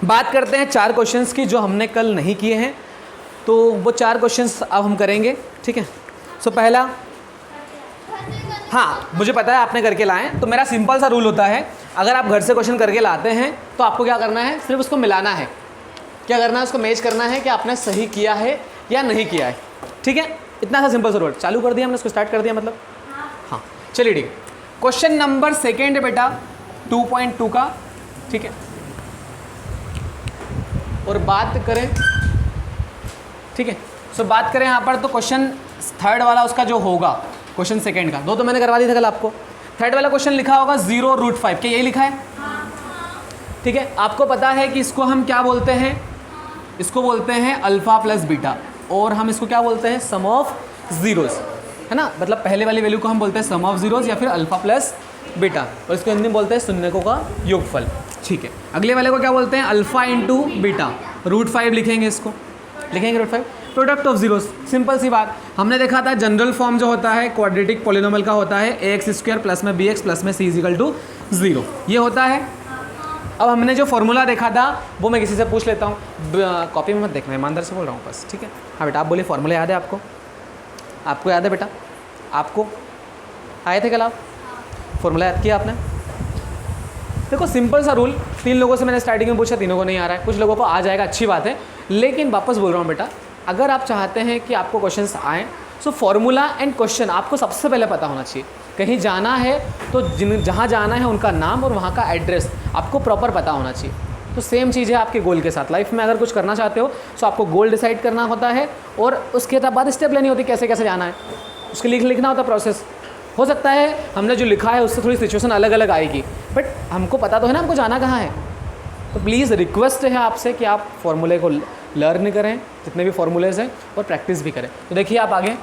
बात करते हैं 4 क्वेश्चंस की जो हमने कल नहीं किए हैं, तो वो 4 क्वेश्चंस अब हम करेंगे, ठीक है। सो पहला, हाँ मुझे पता है आपने करके लाए हैं, तो मेरा सिंपल सा रूल होता है, अगर आप घर से क्वेश्चन करके लाते हैं तो आपको क्या करना है, सिर्फ उसको मिलाना है, क्या करना है, उसको मैच करना है कि आपने सही किया है या नहीं किया है, ठीक है। इतना सा सिंपल सा रूल। चालू कर दिया हमने, उसको स्टार्ट कर दिया मतलब, हाँ चलिए ठीक है। क्वेश्चन नंबर 2 है बेटा 2.2 का, ठीक है। और बात करें, ठीक है, सो बात करें यहाँ पर, तो क्वेश्चन 3 वाला उसका जो होगा, क्वेश्चन 2 का 2 तो मैंने करवा दिया था कल आपको। 3 वाला क्वेश्चन लिखा होगा 0√5, क्या यही लिखा है, ठीक है। आपको पता है कि इसको हम क्या बोलते हैं, इसको बोलते हैं अल्फा प्लस बीटा, और हम इसको क्या बोलते हैं, सम ऑफ जीरोस, है ना। मतलब पहले वाली वैल्यू को हम बोलते हैं सम ऑफ जीरोस या फिर अल्फा प्लस बीटा, और इसको हिंदी में बोलते हैं शून्यकों का योगफल, ठीक है। अगले वाले को क्या बोलते हैं, अल्फा इंटू बीटा, √5 लिखेंगे, इसको लिखेंगे √5, प्रोडक्ट ऑफ जीरोस। सिंपल सी बात, हमने देखा था जनरल फॉर्म जो होता है क्वाड्रेटिक पॉलिनोमियल का होता है ax² प्लस में bx प्लस में c = 0, ये होता है। अब हमने जो फॉर्मूला देखा था वो मैं किसी से पूछ लेता हूँ, कॉपी में मत देखना, ईमानदार से बोल रहा हूँ बस, ठीक है। हाँ बेटा आप बोलिए, फॉर्मूला याद है आपको, आपको याद है बेटा, आपको आए थे कल आप, फॉर्मूला याद किया आपने। देखो सिंपल सा रूल, 3 लोगों से मैंने स्टार्टिंग में पूछा, तीनों को नहीं आ रहा है, कुछ लोगों को आ जाएगा, अच्छी बात है, लेकिन वापस बोल रहा हूँ बेटा, अगर आप चाहते हैं कि आपको क्वेश्चंस आएँ, सो फॉर्मूला एंड क्वेश्चन आपको सबसे पहले पता होना चाहिए। कहीं जाना है तो जहाँ जाना है उनका नाम और वहाँ का एड्रेस आपको प्रॉपर पता होना चाहिए। तो सेम चीज़ है आपके गोल के साथ, लाइफ में अगर कुछ करना चाहते हो तो आपको गोल डिसाइड करना होता है, और उसके बाद स्टेप लेनी होती है कैसे कैसे जाना है, उसके लिए लिखना होता है प्रोसेस। हो सकता है हमने जो लिखा है उससे थोड़ी सिचुएशन अलग अलग आएगी, बट हमको पता तो है ना हमको जाना कहाँ है। तो प्लीज़ रिक्वेस्ट है आपसे कि आप फॉर्मूले को लर्न करें, जितने भी फॉर्मूलेज हैं, और प्रैक्टिस भी करें। तो देखिए आप आगे,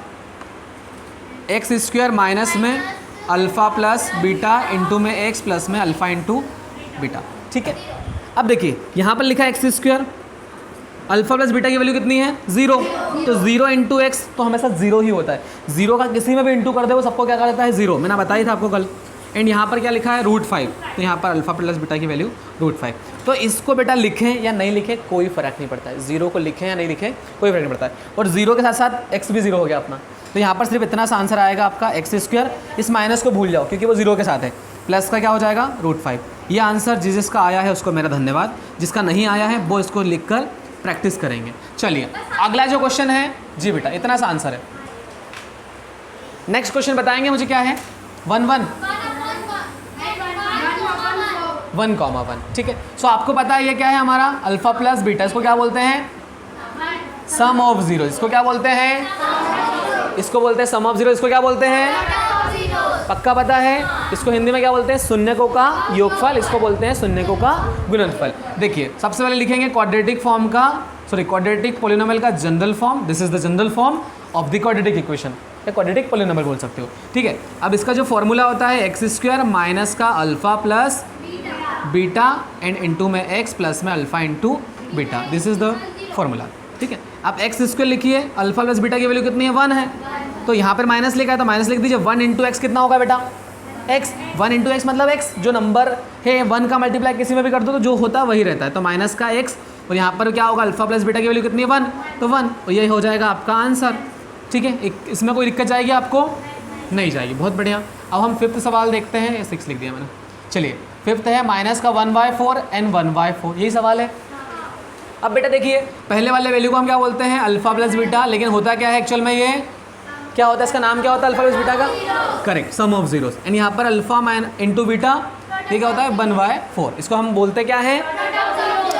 x² माइनस में अल्फ़ा प्लस बीटा इंटू में x प्लस में अल्फ़ा इंटू बीटा, ठीक है। अब देखिए यहाँ पर लिखा है x², अल्फ़ा प्लस बीटा की वैल्यू कितनी है, 0, तो 0 इंटू एक्स तो हमेशा 0 ही होता है, 0 का किसी में भी इंटू कर दे वो सबको क्या कर देता है, 0, मैंने बताया था आपको कल। एंड यहाँ पर क्या लिखा है, √5, तो यहाँ पर अल्फ़ा प्लस बीटा की वैल्यू √5। तो इसको बेटा लिखें या नहीं लिखें कोई फ़र्क नहीं पड़ता है, 0 को लिखें या नहीं लिखें कोई फ़र्क नहीं पड़ता है, और 0 के साथ साथ x भी 0 हो गया अपना। तो यहाँ पर सिर्फ इतना सा आंसर आएगा आपका x², इस माइनस को भूल जाओ क्योंकि वो 0 के साथ है, प्लस का क्या हो जाएगा √5। ये आंसर जिसका आया है उसको मेरा धन्यवाद, जिसका नहीं आया है वो इसको लिख कर प्रैक्टिस करेंगे। चलिए अगला जो क्वेश्चन है, जी बेटा इतना सा आंसर है। नेक्स्ट क्वेश्चन बताएंगे मुझे क्या है, 1 1, ठीक है। सो आपको पता है ये क्या है हमारा अल्फ़ा प्लस बीटा, इसको क्या बोलते हैं, सम ऑफ जीरो, इसको क्या बोलते हैं, इसको बोलते हैं सम ऑफ जीरो, इसको क्या बोलते हैं, पक्का पता है, इसको हिंदी में क्या बोलते हैं, शून्यकों का योगफल, इसको बोलते हैं शून्यकों का गुणनफल। देखिए सबसे पहले लिखेंगे क्वाड्रेटिक फॉर्म का, सॉरी क्वाड्रेटिक पॉलिनोमियल का general form, this is the general form of the quadratic equation, या क्वाड्रेटिक पॉलिनोमियल बोल सकते हो, ठीक है। अब इसका जो फॉर्मूला होता है x² माइनस का alpha plus beta and into में x प्लस में alpha into beta, this is the formula, ठीक है। अब x² लिखिए, अल्फ़ा प्लस बीटा की वैल्यू कितनी है, 1 है, तो यहाँ पर माइनस लिखा है तो माइनस लिख दीजिए, 1 इंटू एक्स कितना होगा बेटा, x, 1 इंटू एक्स मतलब x, जो नंबर है 1 का मल्टीप्लाई किसी में भी कर दो तो जो होता है वही रहता है, तो माइनस का x, और यहाँ पर क्या होगा अल्फ़ा प्लस बीटा की वैल्यू कितनी है, 1, तो 1, और यही हो जाएगा आपका आंसर, ठीक है। इसमें कोई दिक्कत जाएगी आपको, नहीं जाएगी, बहुत बढ़िया। अब हम 5th सवाल देखते हैं, 6 लिख दिया मैंने, चलिए 5th है माइनस का 1/4 एंड 1/4, यही सवाल है। अब बेटा देखिए पहले वाले वैल्यू को हम क्या बोलते हैं, अल्फ़ा प्लस बीटा, लेकिन होता क्या है एक्चुअल में, ये क्या होता है, इसका नाम क्या होता है अल्फ़ा प्लस बीटा का, correct, sum of zeros, and यहाँ पर अल्फ़ा इंटू बीटा ये क्या होता है 1/4, इसको हम बोलते क्या है,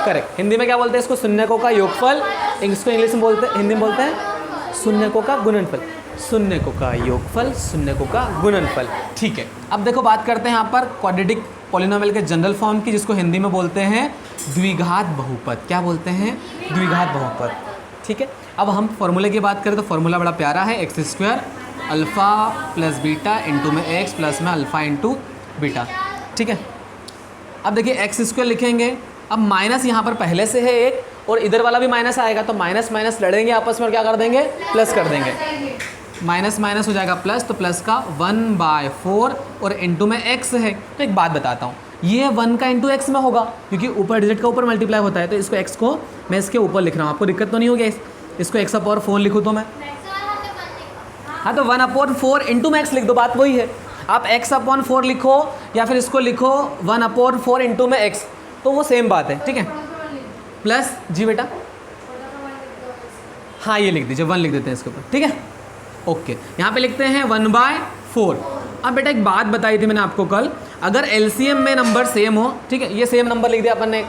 करेक्ट, हिंदी में क्या बोलते हैं इसको, शून्यकों का योगफल, इसको इंग्लिश में बोलते हैं, हिंदी में बोलते हैं शून्यकों का गुणनफल, शून्यकों का योगफल, शून्यकों का गुणनफल, ठीक है। अब देखो बात करते हैं यहाँ पर क्वाड्रेटिक पॉलिनोमियल के जनरल फॉर्म की, जिसको हिंदी में बोलते हैं द्विघात बहुपद, क्या बोलते हैं, द्विघात बहुपद, ठीक है। अब हम फॉर्मूले की बात करें तो फॉर्मूला बड़ा प्यारा है, x² alpha plus beta into में x प्लस में अल्फ़ा इंटू बीटा, ठीक है। अब देखिए x² लिखेंगे, अब माइनस यहाँ पर पहले से है एक, और इधर वाला भी माइनस आएगा, तो माइनस माइनस लड़ेंगे आपस में और क्या कर देंगे, प्लस कर देंगे, माइनस माइनस हो जाएगा प्लस, तो प्लस का 1/4 और इंटू में x है। तो एक बात बताता हूँ, ये 1 का इंटू एक्स में होगा क्योंकि ऊपर डिजिट का ऊपर मल्टीप्लाई होता है, तो इसको एक्स को मैं इसके ऊपर लिख रहा हूँ। आपको दिक्कत तो नहीं होगी इसको एक्स अपॉन 4 लिखूँ तो मैं? हाँ तो 1/4 इंटू में एक्स लिख दो, बात वही है। आप x अपॉन 4 लिखो या फिर इसको लिखो 1/4 इंटू में x, तो वो सेम बात है, ठीक है। प्लस जी बेटा, हाँ ये लिख दीजिए, 1 लिख देते हैं इसके ऊपर, ठीक है। ओके, यहाँ पे लिखते हैं 1/4। अब बेटा एक बात बताई थी मैंने आपको कल, अगर एलसीएम में नंबर सेम हो, ठीक है, ये सेम नंबर लिख दिया अपन ने,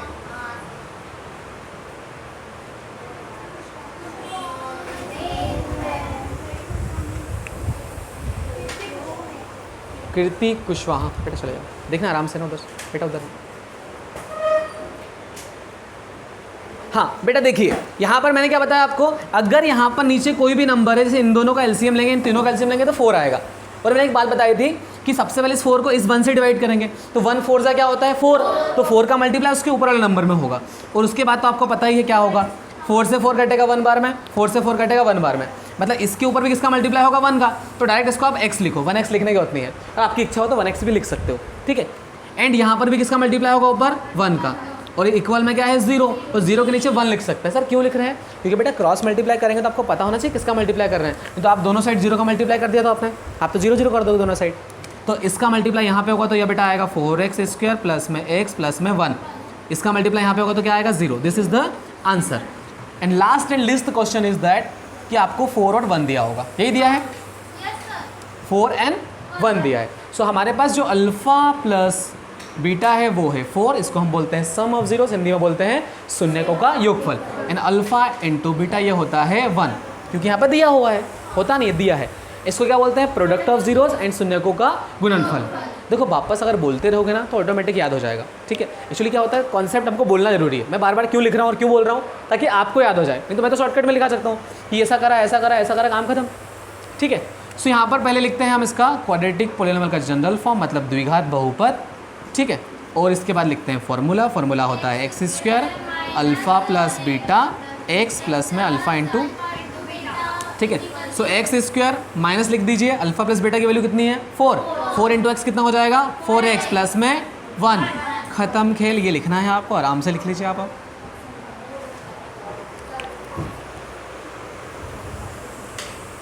कीर्ति कुशवाहा, बेटा चले जाओ, देखना आराम से ना उधर, बेटा उधर। हाँ बेटा देखिए, यहाँ पर मैंने क्या बताया आपको, अगर यहाँ पर नीचे कोई भी नंबर है, जैसे इन दोनों का एलसीएम लेंगे, इन तीनों का एलसीएम लेंगे तो 4 आएगा। और मैंने एक बात बताई थी कि सबसे पहले इस 4 को इस 1 से डिवाइड करेंगे, तो 1 4 क्या होता है 4, तो 4 का मल्टीप्लाई उसके ऊपर वाले नंबर में होगा। और उसके बाद तो आपको पता ही है क्या होगा, 4 से 4 कटेगा 1 बार में, 4 से 4 कटेगा 1 बार में, मतलब इसके ऊपर भी किसका मल्टीप्लाई होगा 1 का, तो डायरेक्ट इसको आप x लिखो, 1x लिखने की जरूरत नहीं है, और आपकी इच्छा हो तो 1x भी लिख सकते हो, ठीक है। एंड यहाँ पर भी किसका मल्टीप्लाई होगा ऊपर 1 का, और इक्वल में क्या है 0, तो 0 के नीचे 1 लिख सकते हैं। सर क्यों लिख रहे हैं, क्योंकि बेटा क्रॉस मल्टीप्लाई करेंगे तो आपको पता होना चाहिए किसका मल्टीप्लाई कर रहे हैं। तो आप दोनों साइड 0 का मल्टीप्लाई कर दिया तो आपने, आप तो 0 0 कर दोगे दोनों साइड, तो इसका मल्टीप्लाई यहाँ पे होगा तो यह बेटा आएगा 4x² प्लस में x प्लस में 1, इसका मल्टीप्लाई यहाँ पे होगा तो क्या आएगा 0। This is the answer. And last and list question is that कि आपको 4 और 1 दिया होगा, यही दिया है, 4 and 1 दिया है। सो हमारे पास जो अल्फा प्लस बीटा है वो है 4, इसको हम बोलते हैं सम ऑफ जीरोस, हिंदी में बोलते हैं शून्यकों का योगफल। एंड अल्फा इंटू बीटा ये होता है 1, क्योंकि यहाँ पर दिया हुआ है, होता नहीं है, दिया है। इसको क्या बोलते हैं, प्रोडक्ट ऑफ जीरोस एंड शून्यकों का गुणनफल। देखो वापस अगर बोलते रहोगे ना तो ऑटोमेटिक याद हो जाएगा, ठीक है। एक्चुअली क्या होता है, कॉन्सेप्ट हमको बोलना जरूरी है। मैं बार बार क्यों लिख रहा हूँ और क्यों बोल रहा हूँ, ताकि आपको याद हो जाए, नहीं तो मैं तो शॉर्टकट में लिखा सकता हूँ कि ऐसा करा ऐसा करा ऐसा करा, काम खत्म, ठीक है। सो यहाँ पर पहले लिखते हैं हम इसका क्वाड्रेटिक पॉलिनोमियल का जनरल फॉर्म, मतलब द्विघात बहुपद, ठीक है। और इसके बाद लिखते हैं फॉर्मूला, फॉर्मूला होता है x² alpha plus beta x plus में अल्फ़ा इंटू, ठीक है। सो x² माइनस लिख दीजिए, अल्फ़ा प्लस बीटा की वैल्यू कितनी है 4, 4 इंटू एक्स कितना हो जाएगा 4x प्लस में 1, ख़त्म खेल। ये लिखना है आपको, आराम से लिख लीजिए आप।